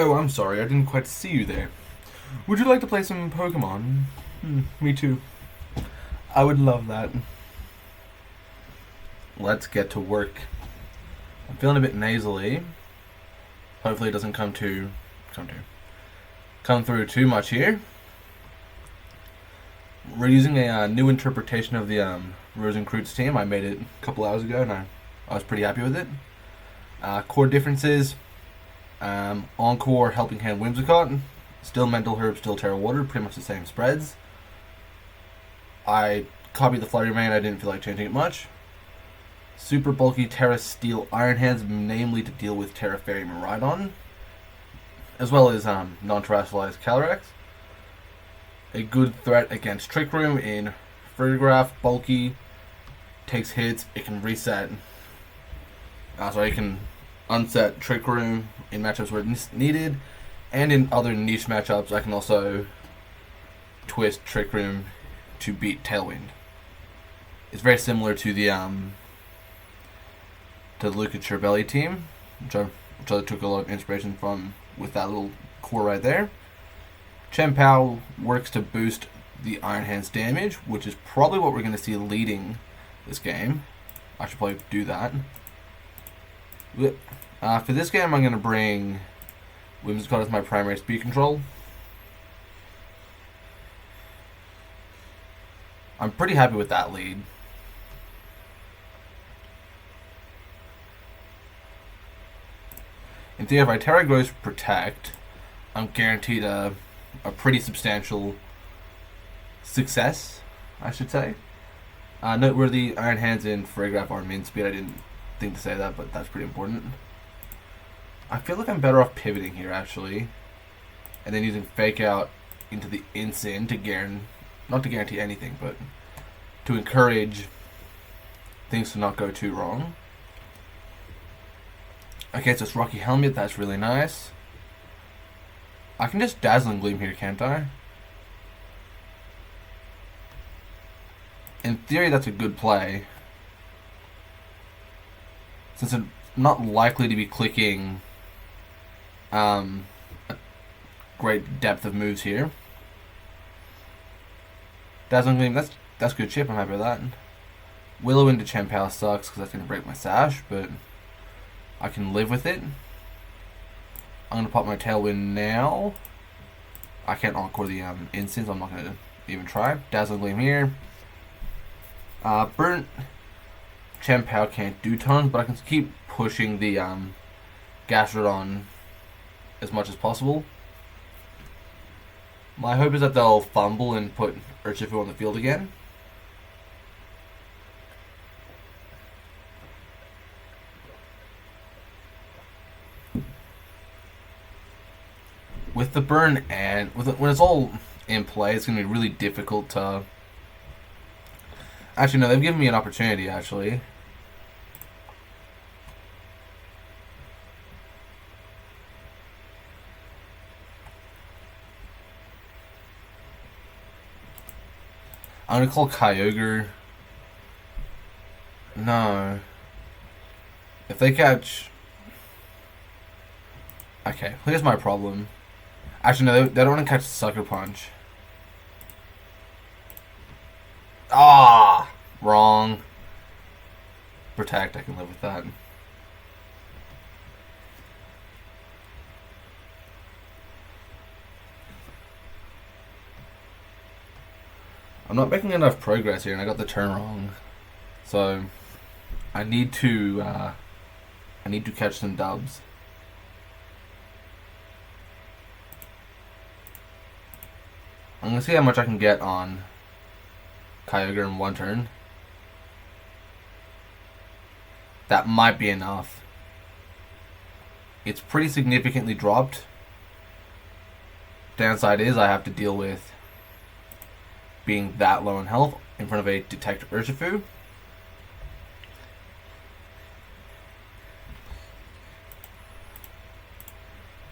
Oh, I'm sorry, I didn't quite see you there. Would you like to play some Pokemon? Me too. I would love that. Let's get to work. I'm feeling a bit nasally. Hopefully it doesn't come through too much here. We're using a new interpretation of the Rosencreutz team. I made it a couple hours ago and I was pretty happy with it. Core differences: Encore, Helping Hand, Whimsicott. Still Mental Herb, still Terra Water. Pretty much the same spreads. I copied the Flurry Mane. I didn't feel like changing it much. Super bulky Terra Steel Iron Hands, namely to deal with Terra Fairy Miraidon, as well as non-terrestrialized Calyrex. A good threat against Trick Room in Photograph. Bulky, takes hits, it can reset. So you can unset Trick Room in matchups where it's needed, and in other niche matchups I can also twist Trick Room to beat Tailwind. It's very similar to the Luca Chirbelli team, which I took a lot of inspiration from with that little core right there. Chien-Pao works to boost the Iron Hand's damage, which is probably what we're going to see leading this game. I should probably do that. For this game, I'm going to bring Whimsicott as my primary speed control. I'm pretty happy with that lead. In theory, if I Terra Ghost Protect, I'm guaranteed a pretty substantial success, I should say. Noteworthy, Iron Hands and Photograph are min speed. I didn't think to say that, but that's pretty important. I feel like I'm better off pivoting here, actually, and then using Fake Out into the Incin to not to guarantee anything, but to encourage things to not go too wrong. Okay, so it's Rocky Helmet. That's really nice. I can just Dazzling Gleam here, can't I? In theory, that's a good play, since I'm not likely to be clicking a great depth of moves here. Dazzling Gleam, that's good chip. I'm happy with that. Willow into Chien-Pao sucks because that's going to break my sash, but I can live with it. I'm going to pop my Tailwind now. I can't Encore the Instance. I'm not going to even try. Dazzling Gleam here. Burnt Chien-Pao can't do tons, but I can keep pushing the Gastrodon as much as possible. My hope is that they'll fumble and put Urshifu on the field again. With the burn and when it's all in play, it's going to be really difficult to... Actually, no, they've given me an opportunity, actually. I'm going to call Kyogre. No. If they catch... Okay, here's my problem. Actually, no, they don't want to catch Sucker Punch. Ah! Wrong. Protect, I can live with that. I'm not making enough progress here, and I got the turn wrong. So, I need to catch some dubs. I'm going to see how much I can get on Kyogre in one turn. That might be enough. It's pretty significantly dropped. Downside is I have to deal with being that low in health in front of a Detect Urshifu.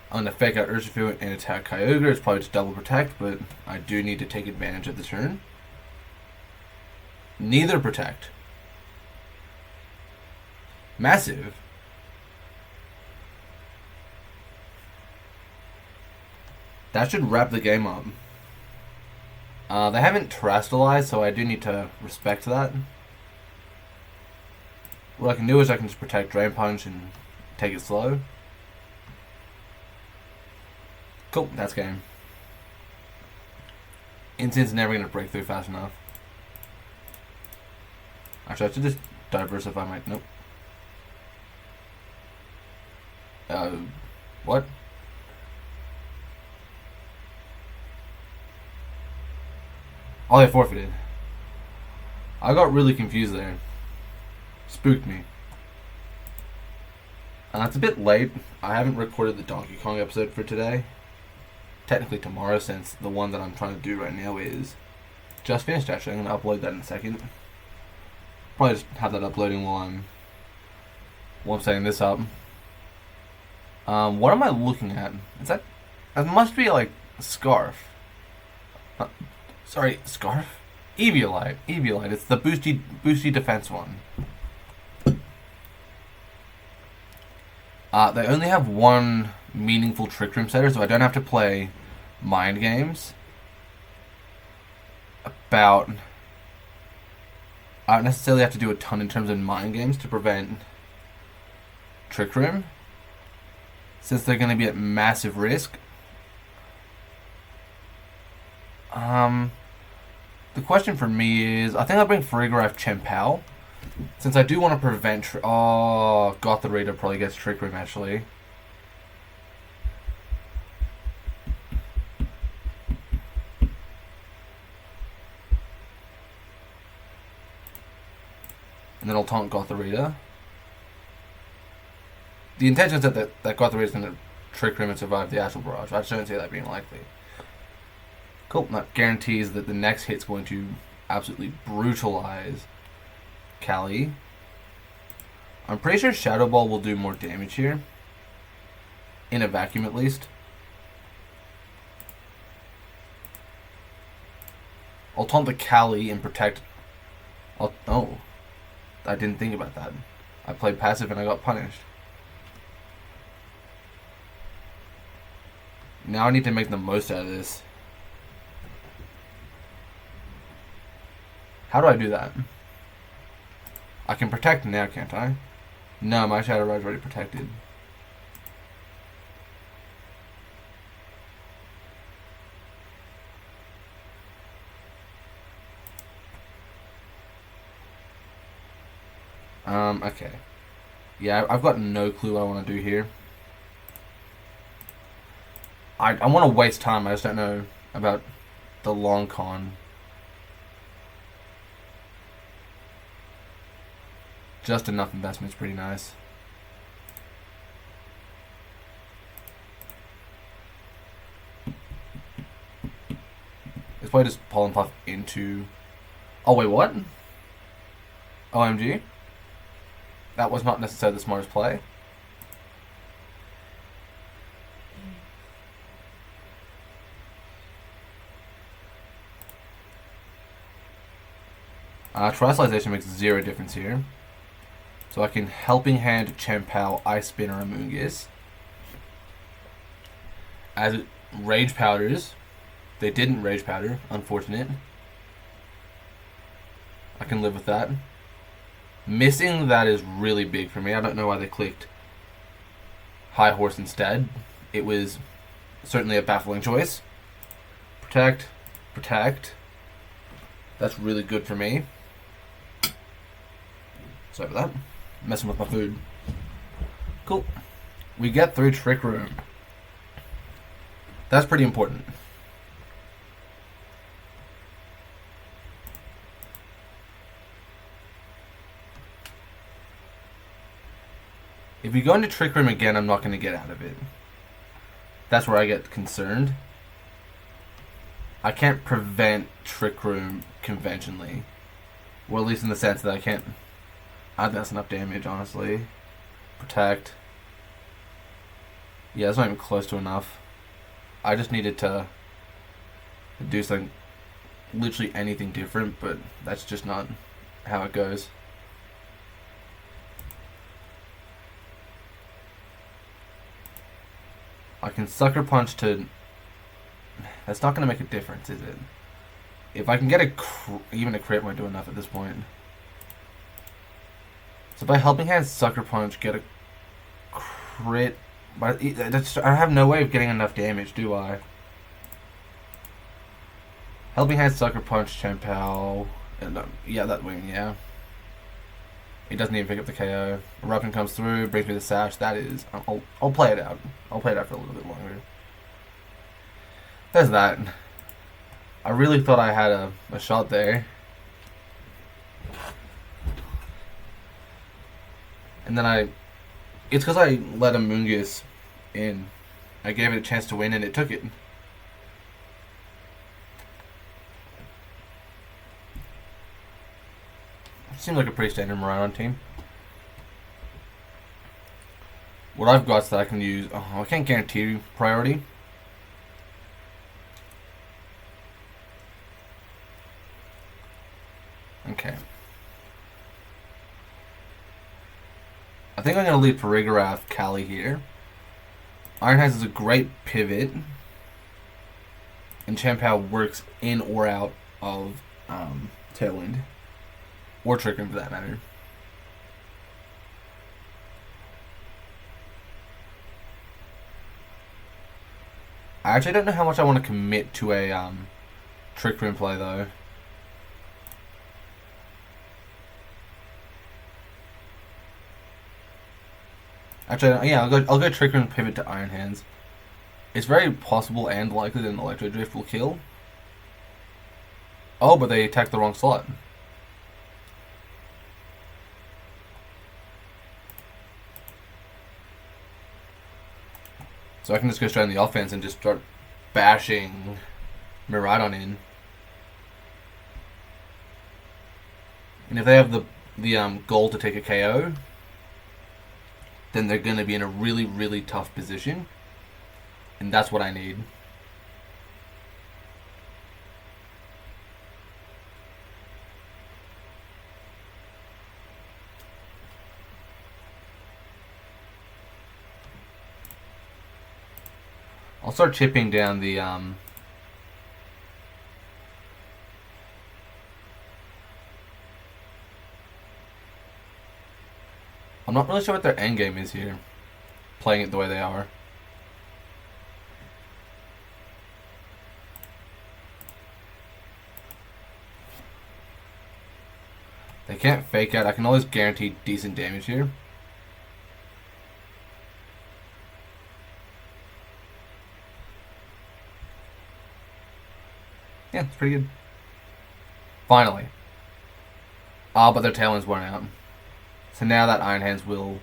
I'm going to Fake Out Urshifu and attack Kyogre. It's probably just double protect, but I do need to take advantage of the turn. Neither protect. Massive. That should wrap the game up. They haven't terrestrialized, so I do need to respect that. What I can do is I can just protect Drain Punch and take it slow. Cool, that's game. Instant's never going to break through fast enough. Actually, I should just diversify my... Nope. What? Oh, they forfeited. I got really confused there. Spooked me. It's a bit late. I haven't recorded the Donkey Kong episode for today. Technically tomorrow, since the one that I'm trying to do right now is just finished, actually. I'm going to upload that in a second. Probably just have that uploading while I'm setting this up. What am I looking at? Is that... That must be like Scarf. Sorry, Scarf? E.I.D.I.L. E.I.D.I.L. It's the boosty defense one. They only have one meaningful Trick Room setter, so I don't have to play mind games about... I don't necessarily have to do a ton in terms of mind games to prevent Trick Room, since they're going to be at massive risk. The question for me is, I think I'll bring Frigoraf Chempao, since I do want to prevent... Gothorita probably gets Trick Room, actually. And then I'll taunt Gothorita. The intention is that Gothorita is going to Trick Room and survive the Astral Barrage. I just don't see that being likely. Cool. That guarantees that the next hit's going to absolutely brutalize Callie. I'm pretty sure Shadow Ball will do more damage here. In a vacuum, at least. I'll taunt the Callie and protect... Oh. I didn't think about that. I played passive and I got punished. Now I need to make the most out of this. How do I do that? I can protect now, can't I? No, my Shadow Ride's already protected. Okay. Yeah, I've got no clue what I want to do here. I want to waste time, I just don't know about the long con. Just enough investment's pretty nice. It's probably just Pollen Puff into... Oh, wait, what? OMG? That was not necessarily the smartest play. Terrestrialization makes zero difference here. So I can Helping Hand, Chempao, Ice Spin, or Amoonguss. As it Rage Powders. They didn't Rage Powder, unfortunate. I can live with that. Missing that is really big for me. I don't know why they clicked High Horse instead. It was certainly a baffling choice. Protect. Protect. That's really good for me. Sorry about that. Messing with my food. Cool. We get through Trick Room. That's pretty important. If we go into Trick Room again, I'm not going to get out of it. That's where I get concerned. I can't prevent Trick Room conventionally. Or at least in the sense that I can't... I think that's enough damage, honestly. Protect. Yeah, that's not even close to enough. I just needed to do something, literally anything different, but that's just not how it goes. I can Sucker Punch to That's not going to make a difference, is it? If I can get even a crit won't do enough at this point. So by Helping Hand Sucker Punch, get a crit. But I have no way of getting enough damage, do I? Helping Hand Sucker Punch, Chien-Pao. Yeah, that wing, yeah. He doesn't even pick up the KO. Eruption comes through, brings me the sash. That is... I'll play it out. I'll play it out for a little bit longer. There's that. I really thought I had a shot there. And then it's because I let a Moongus in. I gave it a chance to win and it took it. Seems like a pretty standard Miraidon team. What I've got is that I can use... Oh, I can't guarantee priority. Okay. I think I'm going to leave Perigorath Kali here. Iron Hands is a great pivot. And Chien-Pao works in or out of Tailwind. Or Trick Room for that matter. I actually don't know how much I want to commit to a Trick Room play though. Actually, yeah, I'll go Trick Room pivot to Iron Hands. It's very possible and likely that an Electro Drift will kill. Oh, but they attacked the wrong slot. So I can just go straight on the offense and just start bashing Miraidon in. And if they have the goal to take a KO, then they're going to be in a really, really tough position. And that's what I need. I'll start chipping down the I'm not really sure what their endgame is here, playing it the way they are. They can't fake out. I can always guarantee decent damage here. Yeah, it's pretty good. Finally. But their Tailwind's worn out. So now that Iron Hands will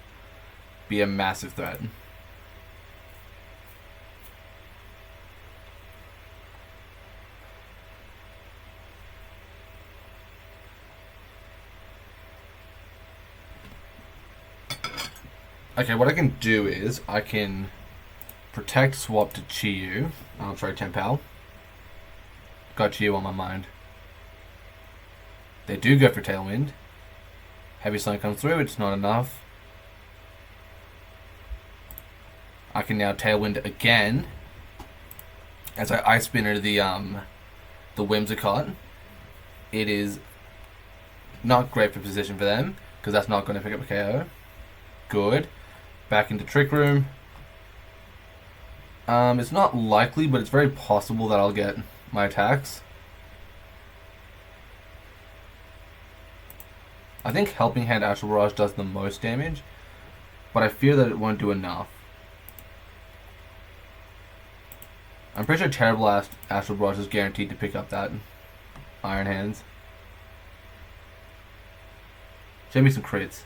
be a massive threat. Okay, what I can do is I can protect swap to Chi-Yu. I'm sorry, Chien-Pao. Got Chi-Yu on my mind. They do go for Tailwind. Heavy Slam comes through, it's not enough. I can now Tailwind again as I Ice Spinner the Whimsicott. It is not great for position for them, because that's not going to pick up a KO. Good. Back into Trick Room. It's not likely, but it's very possible that I'll get my attacks. I think Helping Hand Astral Barrage does the most damage, but I fear that it won't do enough. I'm pretty sure Terra Blast Astral Barrage is guaranteed to pick up that Iron Hands. Show me some crits.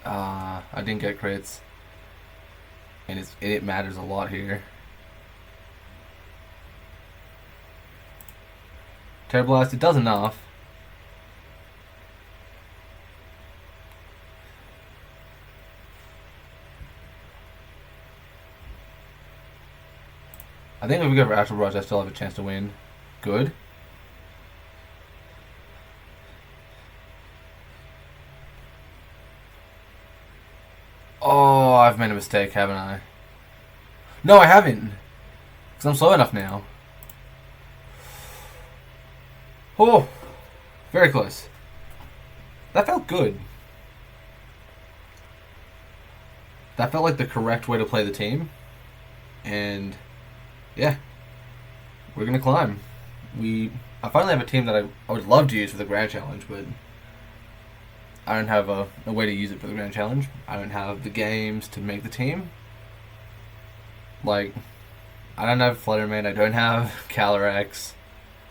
I didn't get crits, and it matters a lot here. Terra Blast, it does enough. I think if we go for Astral Barrage, I still have a chance to win. Good. Oh, I've made a mistake, haven't I? No, I haven't. Because I'm slow enough now. Oh, very close. That felt good. That felt like the correct way to play the team. And yeah, we're gonna climb. I finally have a team that I would love to use for the Grand Challenge, but I don't have a way to use it for the Grand Challenge. I don't have the games to make the team. Like, I don't have Flutterman, I don't have Calyrex.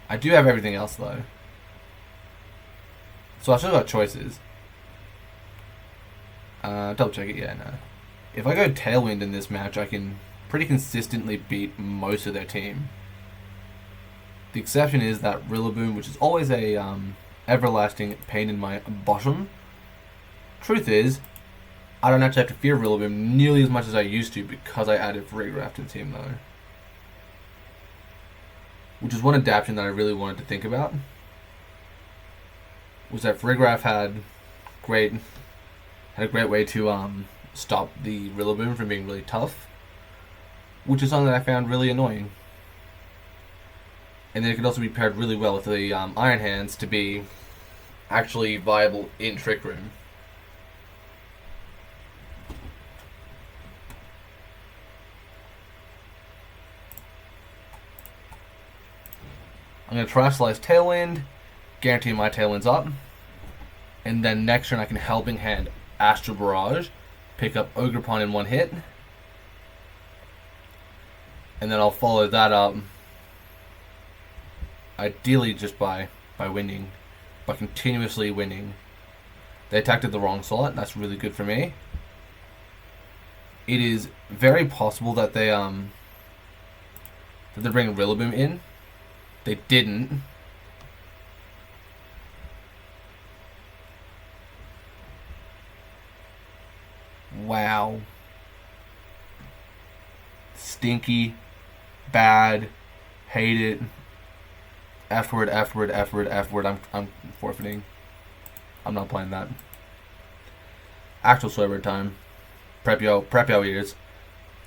I do have everything else though. So I've still got choices. Double check it, yeah, no. If I go Tailwind in this match, I can pretty consistently beat most of their team. The exception is that Rillaboom, which is always a everlasting pain in my bottom. Truth is, I don't actually have to fear Rillaboom nearly as much as I used to because I added Farigiraf to the team though. Which is one adaptation that I really wanted to think about. Was that Farigiraf had a great way to stop the Rillaboom from being really tough. Which is something that I found really annoying. And then it could also be paired really well with the Iron Hands to be actually viable in Trick Room. I'm going to Terastallize Tailwind, guarantee my Tailwind's up, and then next turn I can Helping Hand Astral Barrage, pick up Ogerpon in one hit, and then I'll follow that up, ideally just by winning, by continuously winning. They attacked at the wrong slot, that's really good for me. It is very possible that they bring Rillaboom in. They didn't. Wow. Stinky. Bad. Hate it. F word, F word, F word, F word. I'm forfeiting. I'm not playing that. Actual swear word time. Prep yo ears.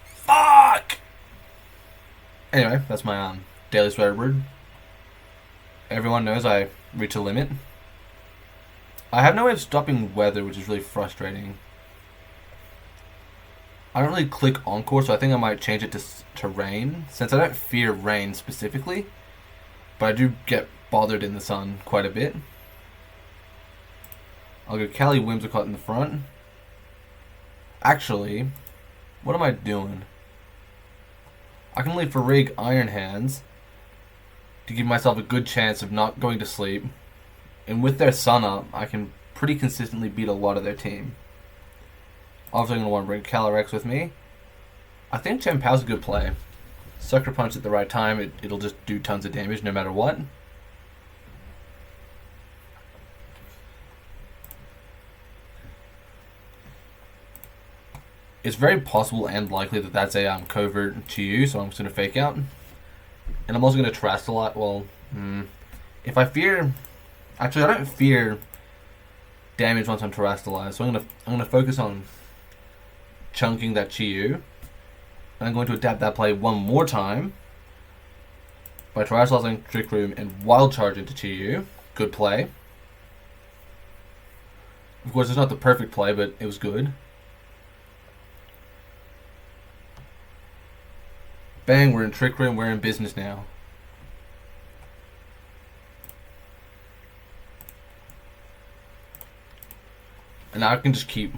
Fuck! Anyway, that's my daily swear word. Everyone knows I reach a limit. I have no way of stopping weather, which is really frustrating. I don't really click Encore, so I think I might change it to rain, since I don't fear rain specifically, but I do get bothered in the sun quite a bit. I'll go Cali Whimsicott in the front. Actually, what am I doing? I can leave Farig Iron Hands to give myself a good chance of not going to sleep. And with their sun up, I can pretty consistently beat a lot of their team. Also, I'm going to want to bring Calyrex with me. I think Chien-Pao's a good play. Sucker Punch at the right time, it'll just do tons of damage no matter what. It's very possible and likely that that's a covert to you, so I'm just going to fake out. And I'm also going to Terastallize. Well, if I fear... Actually, I don't fear damage once I'm Terastallized, so I'm gonna focus on chunking that Chi-Yu. And I'm going to adapt that play one more time by Terastallizing Trick Room and Wild Charge into Chi-Yu. Good play. Of course, it's not the perfect play, but it was good. Bang, we're in Trick Room, we're in business now. And now I can just keep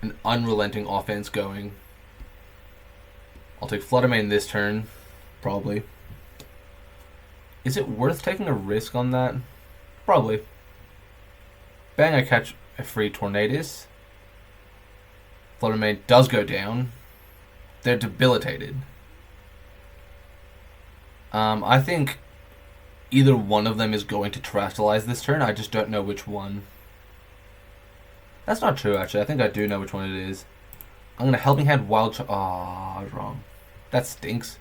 an unrelenting offense going. I'll take Fluttermane this turn, probably. Is it worth taking a risk on that? Probably. Bang, I catch a free Tornadus. Fluttermane does go down. They're debilitated. I think either one of them is going to Terastallize this turn. I just don't know which one. That's not true, actually. I think I do know which one it is. I'm going to Helping Hand Wild Charge. Oh, I was wrong. That stinks.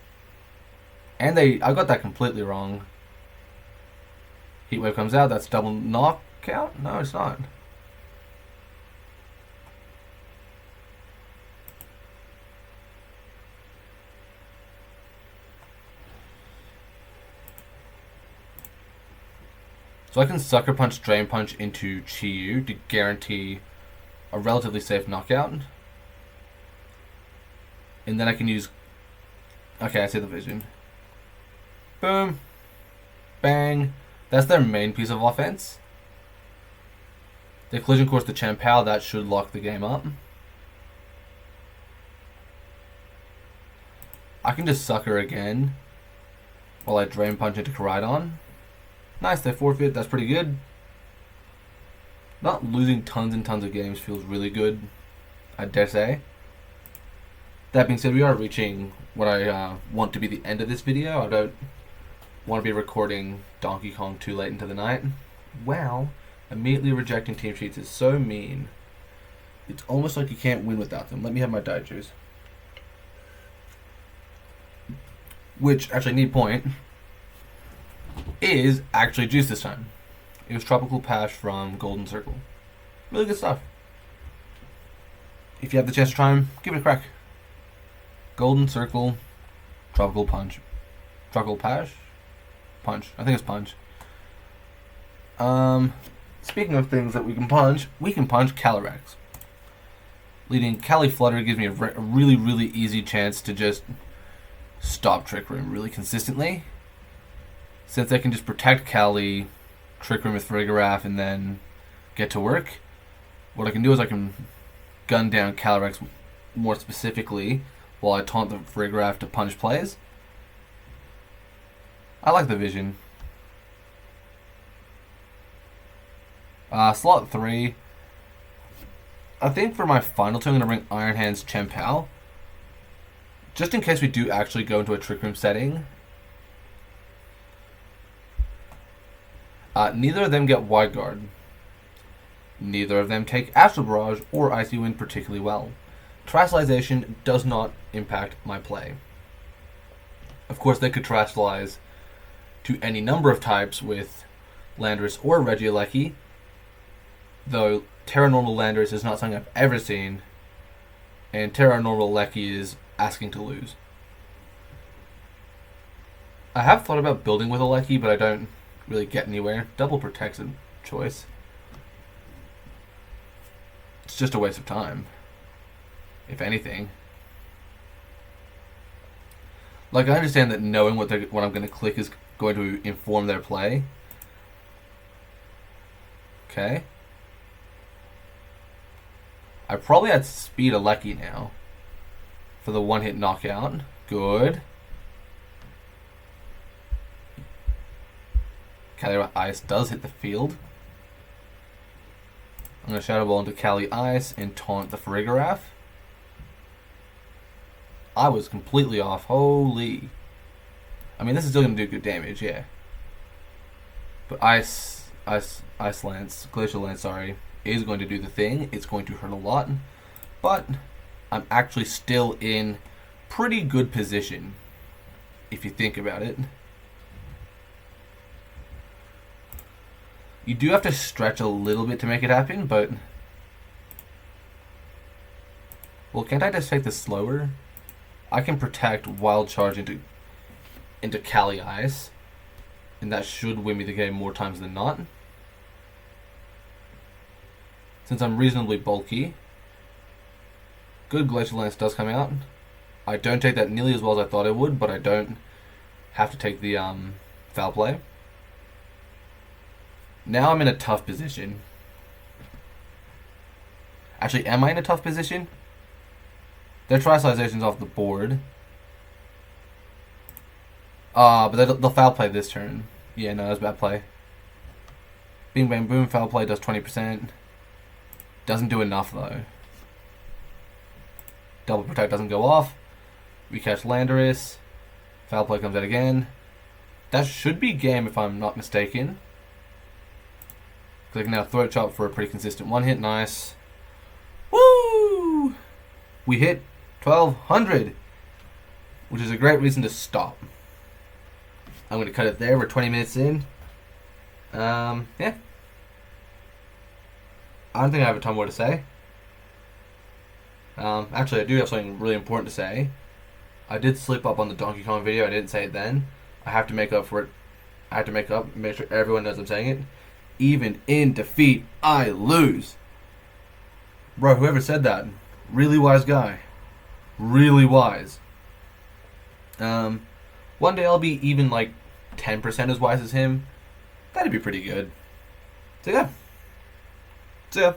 And I got that completely wrong. Heat Wave comes out. That's double knockout? No, it's not. So I can Sucker Punch, Drain Punch into Chi-Yu to guarantee a relatively safe knockout. And then I can use... Okay, I see the vision. Boom. Bang. That's their main piece of offense. The collision course to Chien-Pao, that should lock the game up. I can just Sucker again while I Drain Punch into Koraidon. Nice, they forfeit. That's pretty good. Not losing tons and tons of games feels really good, I dare say. That being said, we are reaching what I want to be the end of this video. I don't want to be recording Donkey Kong too late into the night. Well, immediately rejecting team sheets is so mean. It's almost like you can't win without them. Let me have my Diet Juice. Which, actually, neat point, is actually juice this time. It was Tropical Pash from Golden Circle. Really good stuff. If you have the chance to try them, give it a crack. Golden Circle, Tropical Punch. Tropical Pash? Punch. I think it's Punch. Speaking of things that we can punch Calyrex. Leading Cali Flutter gives me a really, really easy chance to just stop Trick Room really consistently. Since I can just protect Cali, Trick Room with Farigiraf, and then get to work, what I can do is I can gun down Calyrex more specifically while I taunt the Farigiraf to punish plays. I like the vision. Slot 3. I think for my final two I'm going to bring Iron Hands Chien-Pao. Just in case we do actually go into a Trick Room setting. Neither of them get Wide Guard. Neither of them take Astral Barrage or Icy Wind particularly well. Terrestrialization does not impact my play. Of course, they could Terrestrialize to any number of types with Landorus or Regieleki, though Terra Normal Landorus is not something I've ever seen, and Terra Normal Leki is asking to lose. I have thought about building with a Leki, but I don't really get anywhere. Double Protect's a choice. It's just a waste of time, if anything. Like, I understand that knowing what I'm going to click is going to inform their play. Okay. I probably had speed a Leki now for the one-hit knockout. Good. Cali Ice does hit the field. I'm going to Shadow Ball into Cali Ice and taunt the Farigiraf. I was completely off. Holy. I mean, this is still going to do good damage, yeah. But Glacial Lance, sorry, is going to do the thing. It's going to hurt a lot. But I'm actually still in pretty good position, if you think about it. You do have to stretch a little bit to make it happen, but... Well, can't I just take this slower? I can protect Wild Charge into Cali Ice, and that should win me the game more times than not. Since I'm reasonably bulky. Good Glacial Lance does come out. I don't take that nearly as well as I thought I would, but I don't have to take the foul play. Now I'm in a tough position. Actually, am I in a tough position? Their Terrestrialization's off the board. But they'll foul play this turn. Yeah, no, that's a bad play. Bing Bang Boom, foul play does 20%. Doesn't do enough, though. Double Protect doesn't go off. We catch Landorus. Foul play comes out again. That should be game if I'm not mistaken. Because I can now Throat Chop for a pretty consistent one hit. Nice. Woo! We hit 1200, which is a great reason to stop. I'm going to cut it there. We're 20 minutes in. Yeah. I don't think I have a ton more to say. Actually, I do have something really important to say. I did slip up on the Donkey Kong video. I didn't say it then. I have to make up for it. I have to make sure everyone knows I'm saying it. Even in defeat, I lose. Bro, whoever said that, really wise guy. Really wise. One day I'll be even like 10% as wise as him. That'd be pretty good. So yeah. See ya.